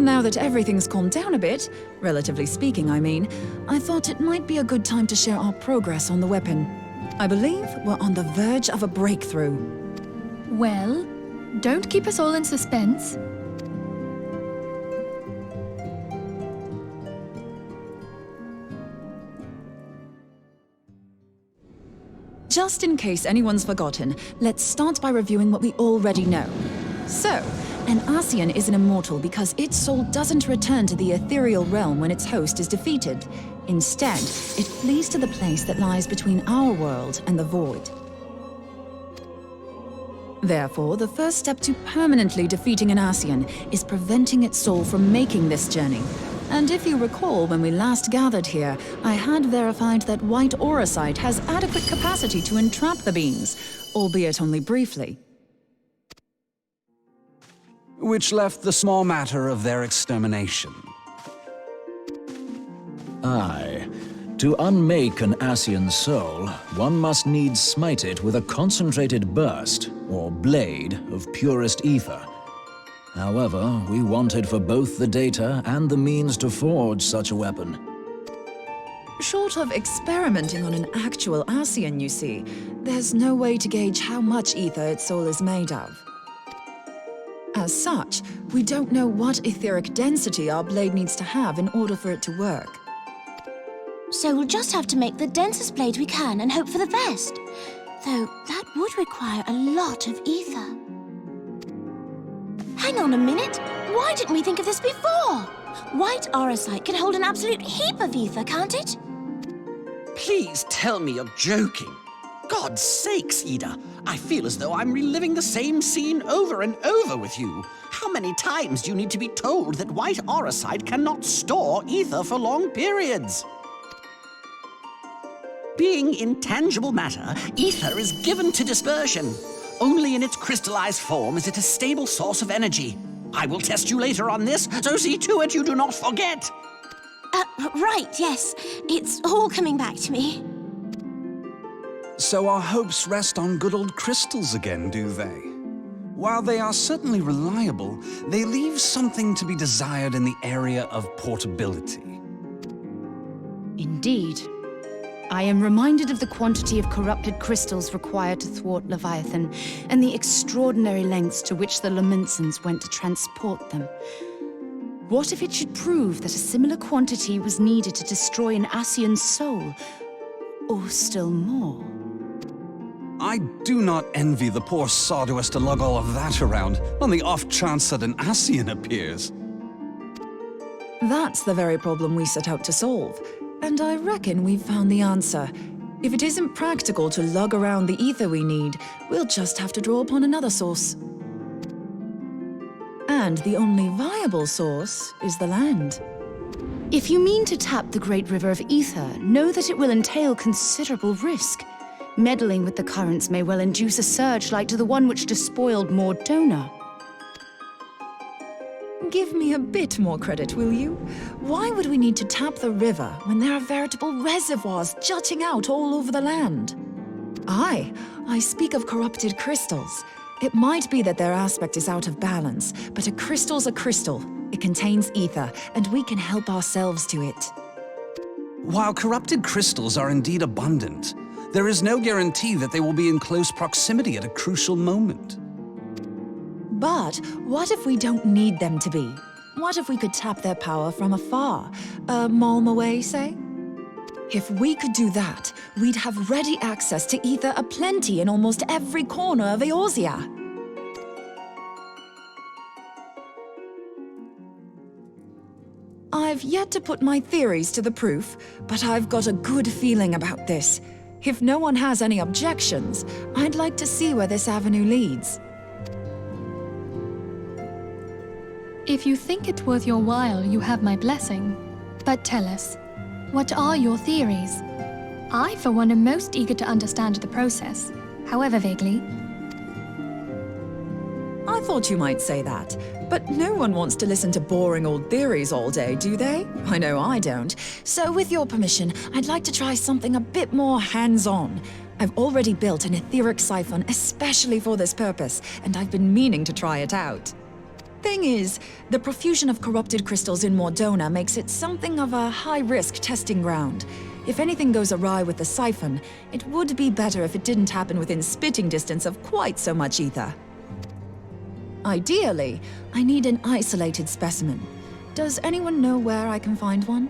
Now that everything's calmed down a bit, relatively speaking I mean, I thought it might be a good time to share our progress on the weapon. I believe we're on the verge of a breakthrough. Well, don't keep us all in suspense. Just in case anyone's forgotten, let's start by reviewing what we already know. So, an Ascian is an immortal because its soul doesn't return to the ethereal realm when its host is defeated. Instead, it flees to the place that lies between our world and the void. Therefore, the first step to permanently defeating an Ascian is preventing its soul from making this journey. And if you recall, when we last gathered here, I had verified that white auracite has adequate capacity to entrap the beings, albeit only briefly. Which left the small matter of their extermination. Aye. To unmake an Ascian soul, one must needs smite it with a concentrated burst, or blade, of purest ether. However, we wanted for both the data and the means to forge such a weapon. Short of experimenting on an actual Ascian, you see, there's no way to gauge how much ether its soul is made of. As such, we don't know what etheric density our blade needs to have in order for it to work. So we'll just have to make the densest blade we can and hope for the best. Though that would require a lot of ether. Hang on a minute! Why didn't we think of this before? White auracite can hold an absolute heap of ether, can't it? Please tell me you're joking. God's sakes, Ida. I feel as though I'm reliving the same scene over and over with you. How many times do you need to be told that white auracite cannot store ether for long periods? Being intangible matter, ether is given to dispersion. Only in its crystallized form is it a stable source of energy. I will test you later on this, so see to it you do not forget. Right, yes. It's all coming back to me. So our hopes rest on good old crystals again, do they? While they are certainly reliable, they leave something to be desired in the area of portability. Indeed. I am reminded of the quantity of corrupted crystals required to thwart Leviathan, and the extraordinary lengths to which the Lamentsons went to transport them. What if it should prove that a similar quantity was needed to destroy an Ascian soul? Or still more? I do not envy the poor sod who has to lug all of that around, on the off chance that an Ascian appears. That's the very problem we set out to solve. And I reckon we've found the answer. If it isn't practical to lug around the ether we need, we'll just have to draw upon another source. And the only viable source is the land. If you mean to tap the great river of ether, know that it will entail considerable risk. Meddling with the currents may well induce a surge like to the one which despoiled Mordona. Give me a bit more credit, will you? Why would we need to tap the river when there are veritable reservoirs jutting out all over the land? I speak of corrupted crystals. It might be that their aspect is out of balance, but a crystal's a crystal. It contains ether, and we can help ourselves to it. While corrupted crystals are indeed abundant, there is no guarantee that they will be in close proximity at a crucial moment. But what if we don't need them to be? What if we could tap their power from afar, a malm away, say? If we could do that, we'd have ready access to ether aplenty in almost every corner of Eorzea. I've yet to put my theories to the proof, but I've got a good feeling about this. If no one has any objections, I'd like to see where this avenue leads. If you think it worth your while, you have my blessing. But tell us, what are your theories? I, for one, am most eager to understand the process, however vaguely. I thought you might say that, but no one wants to listen to boring old theories all day, do they? I know I don't. So with your permission, I'd like to try something a bit more hands-on. I've already built an etheric siphon especially for this purpose, and I've been meaning to try it out. Thing is, the profusion of corrupted crystals in Mordona makes it something of a high-risk testing ground. If anything goes awry with the siphon, it would be better if it didn't happen within spitting distance of quite so much ether. Ideally, I need an isolated specimen. Does anyone know where I can find one?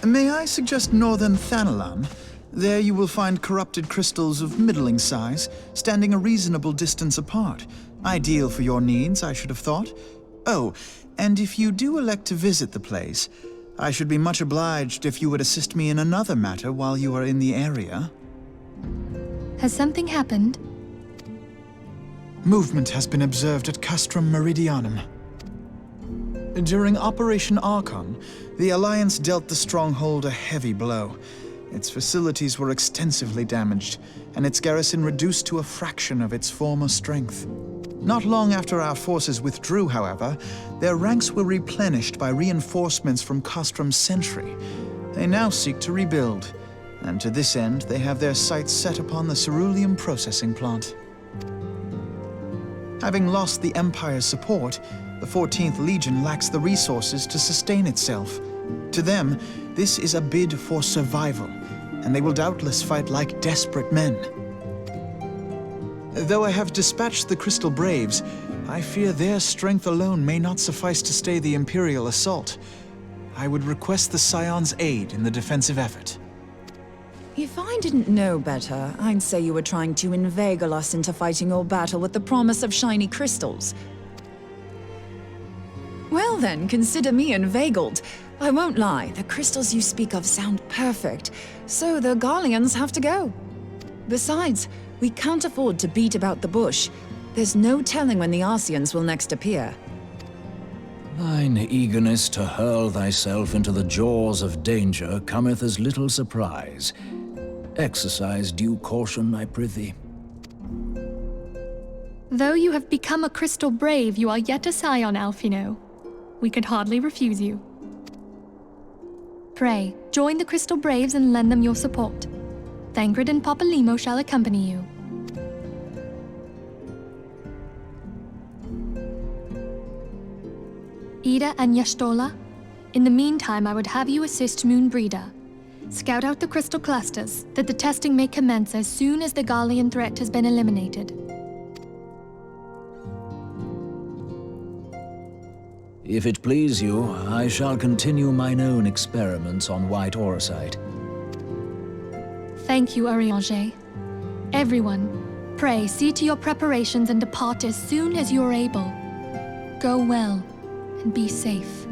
May I suggest northern Thanalan? There you will find corrupted crystals of middling size, standing a reasonable distance apart. Ideal for your needs, I should have thought. Oh, and if you do elect to visit the place, I should be much obliged if you would assist me in another matter while you are in the area. Has something happened? Movement has been observed at Castrum Meridianum. During Operation Archon, the Alliance dealt the stronghold a heavy blow. Its facilities were extensively damaged, and its garrison reduced to a fraction of its former strength. Not long after our forces withdrew, however, their ranks were replenished by reinforcements from Castrum's sentry. They now seek to rebuild, and to this end they have their sights set upon the ceruleum processing plant. Having lost the Empire's support, the 14th Legion lacks the resources to sustain itself. To them, this is a bid for survival, and they will doubtless fight like desperate men. Though I have dispatched the Crystal Braves, I fear their strength alone may not suffice to stay the Imperial assault. I would request the Scion's aid in the defensive effort. If I didn't know better, I'd say you were trying to inveigle us into fighting your battle with the promise of shiny crystals. Well then, consider me inveigled. I won't lie, the crystals you speak of sound perfect, so the Garleans have to go. Besides, we can't afford to beat about the bush. There's no telling when the Arceans will next appear. Thine eagerness to hurl thyself into the jaws of danger cometh as little surprise. Exercise due caution, I prithee. Though you have become a crystal brave, you are yet a scion, Alphino. We could hardly refuse you. Pray, join the Crystal Braves and lend them your support. Thancred and Papalymo shall accompany you. Ida and Y'shtola, in the meantime I would have you assist Moonbreeder. Scout out the crystal clusters, that the testing may commence as soon as the Garlean threat has been eliminated. If it please you, I shall continue mine own experiments on white orosite. Thank you, Urianger. Everyone, pray see to your preparations and depart as soon as you are able. Go well, and be safe.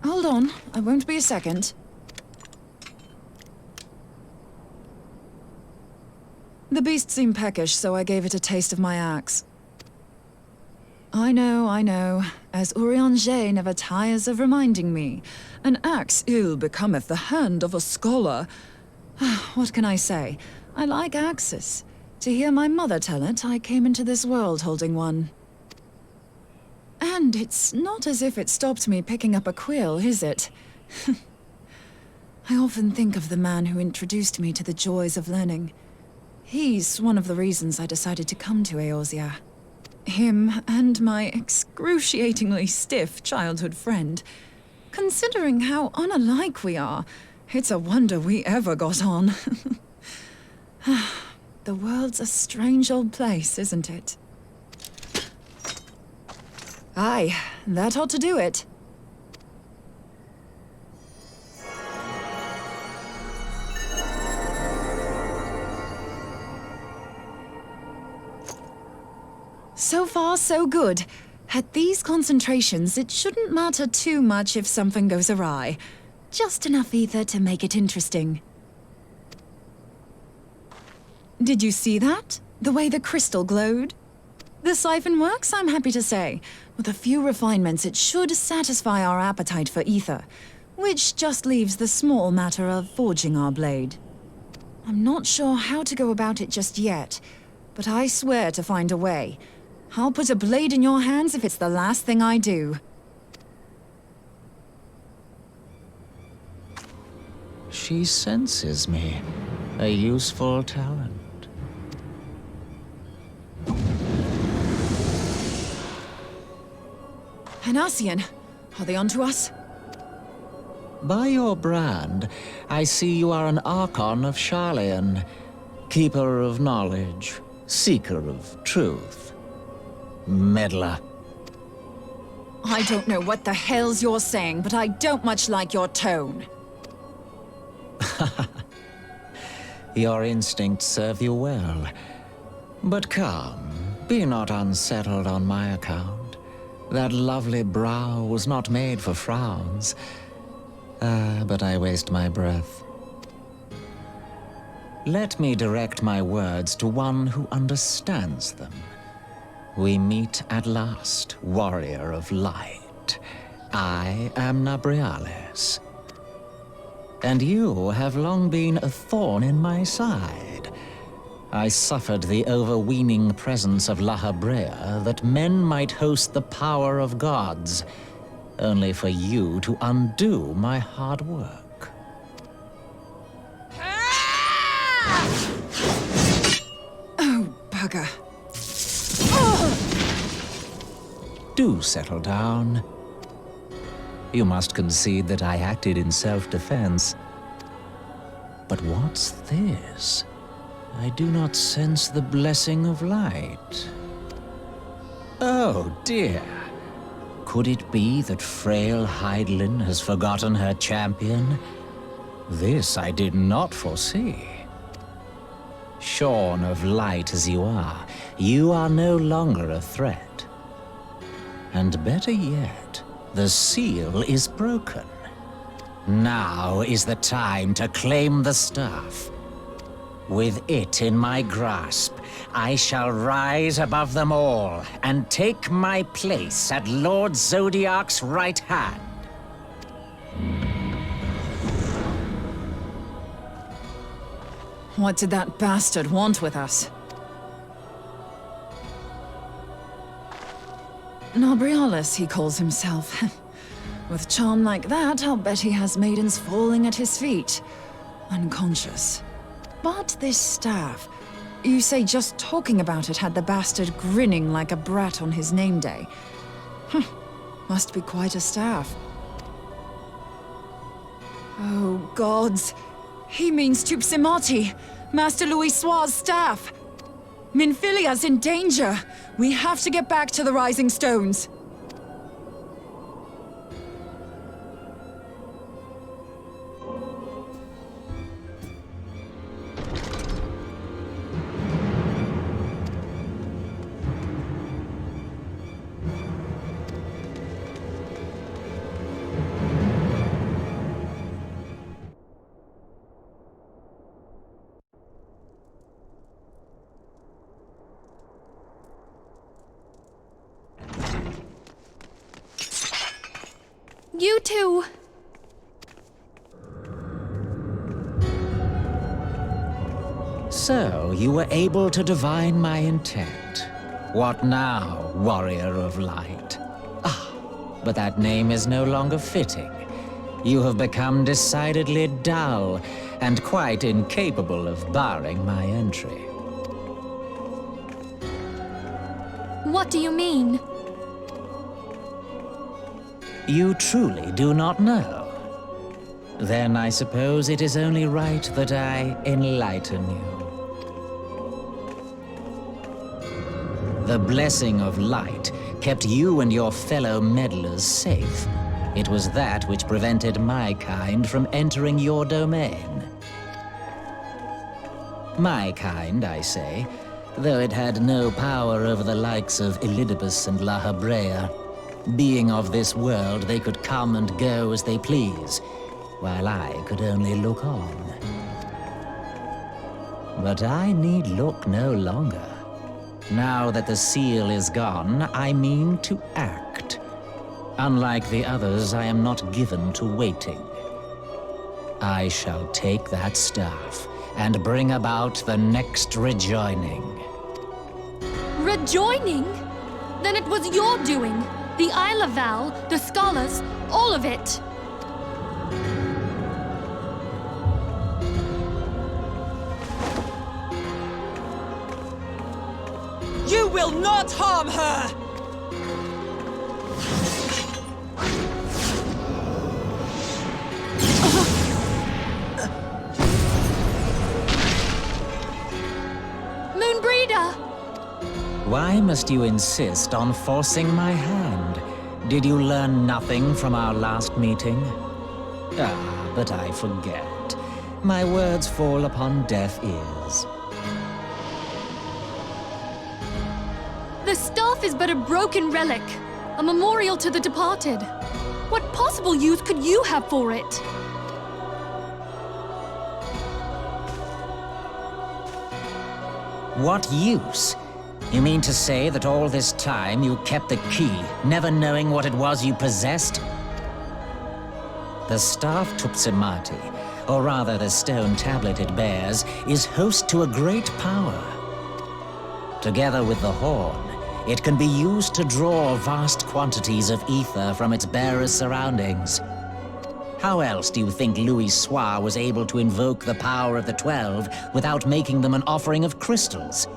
Hold on, I won't be a second. The beast seemed peckish, so I gave it a taste of my axe. I know. As Urianger never tires of reminding me. An axe ill becometh the hand of a scholar. What can I say? I like axes. To hear my mother tell it, I came into this world holding one. And it's not as if it stopped me picking up a quill, is it? I often think of the man who introduced me to the joys of learning. He's one of the reasons I decided to come to Eorzea. Him and my excruciatingly stiff childhood friend. Considering how unalike we are, it's a wonder we ever got on. The world's a strange old place, isn't it? Aye, that ought to do it. So far, so good. At these concentrations, it shouldn't matter too much if something goes awry. Just enough ether to make it interesting. Did you see that? The way the crystal glowed? The siphon works, I'm happy to say. With a few refinements, it should satisfy our appetite for ether, which just leaves the small matter of forging our blade. I'm not sure how to go about it just yet, but I swear to find a way. I'll put a blade in your hands if it's the last thing I do. She senses me. A useful talent. Hanassian, are they onto us? By your brand, I see you are an Archon of Sharlayan. Keeper of knowledge. Seeker of truth. Meddler. I don't know what the hell's you're saying, but I don't much like your tone. Your instincts serve you well. But come, be not unsettled on my account. That lovely brow was not made for frowns. But I waste my breath. Let me direct my words to one who understands them. We meet at last, warrior of light. I am Nabriales. And you have long been a thorn in my side. I suffered the overweening presence of La Habrea that men might host the power of gods, only for you to undo my hard work. Oh, bugger. Do settle down. You must concede that I acted in self-defense. But what's this? I do not sense the blessing of light. Oh, dear. Could it be that frail Hydaelyn has forgotten her champion? This I did not foresee. Shorn of light as you are no longer a threat. And better yet, the seal is broken. Now is the time to claim the staff. With it in my grasp, I shall rise above them all and take my place at Lord Zodiac's right hand. What did that bastard want with us? Nabriales, he calls himself. With charm like that, I'll bet he has maidens falling at his feet, unconscious. But this staff, you say just talking about it had the bastard grinning like a brat on his name day. Must be quite a staff. Oh, gods. He means Tupsimati, Master Louis Soir's staff. Minfilia's in danger. We have to get back to the Rising Stones. You too. So, you were able to divine my intent. What now, warrior of light? Ah, but that name is no longer fitting. You have become decidedly dull, and quite incapable of barring my entry. What do you mean? You truly do not know? Then I suppose it is only right that I enlighten you. The blessing of light kept you and your fellow meddlers safe. It was that which prevented my kind from entering your domain. My kind, I say, though it had no power over the likes of Elidibus and La Habrea. Being of this world, they could come and go as they please, while I could only look on. But I need look no longer. Now that the seal is gone, I mean to act. Unlike the others, I am not given to waiting. I shall take that staff and bring about the next rejoining. Rejoining? Then it was your doing. The Isle of Val, the scholars, all of it. You will not harm her! Moonbreeder! Why must you insist on forcing my hand? Did you learn nothing from our last meeting? Ah, but I forget. My words fall upon deaf ears. The staff is but a broken relic, a memorial to the departed. What possible use could you have for it? What use? You mean to say that all this time you kept the key, never knowing what it was you possessed? The staff Tupsimati, or rather the stone tablet it bears, is host to a great power. Together with the horn, it can be used to draw vast quantities of ether from its bearer's surroundings. How else do you think Louis Soir was able to invoke the power of the 12 without making them an offering of crystals?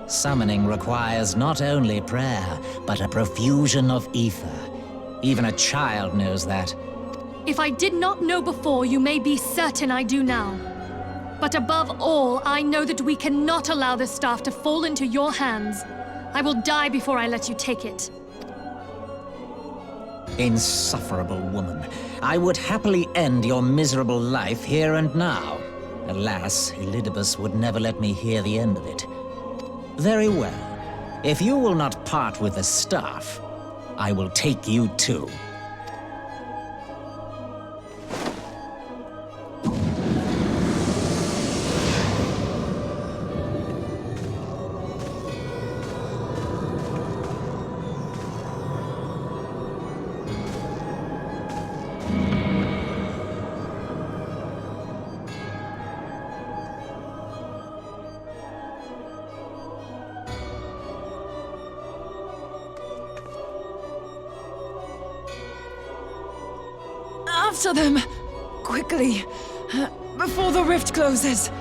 Summoning requires not only prayer, but a profusion of ether. Even a child knows that. If I did not know before, you may be certain I do now. But above all, I know that we cannot allow this staff to fall into your hands. I will die before I let you take it. Insufferable woman. I would happily end your miserable life here and now. Alas, Elidibus would never let me hear the end of it. Very well. If you will not part with the staff, I will take you too. After them! Quickly! Before the rift closes!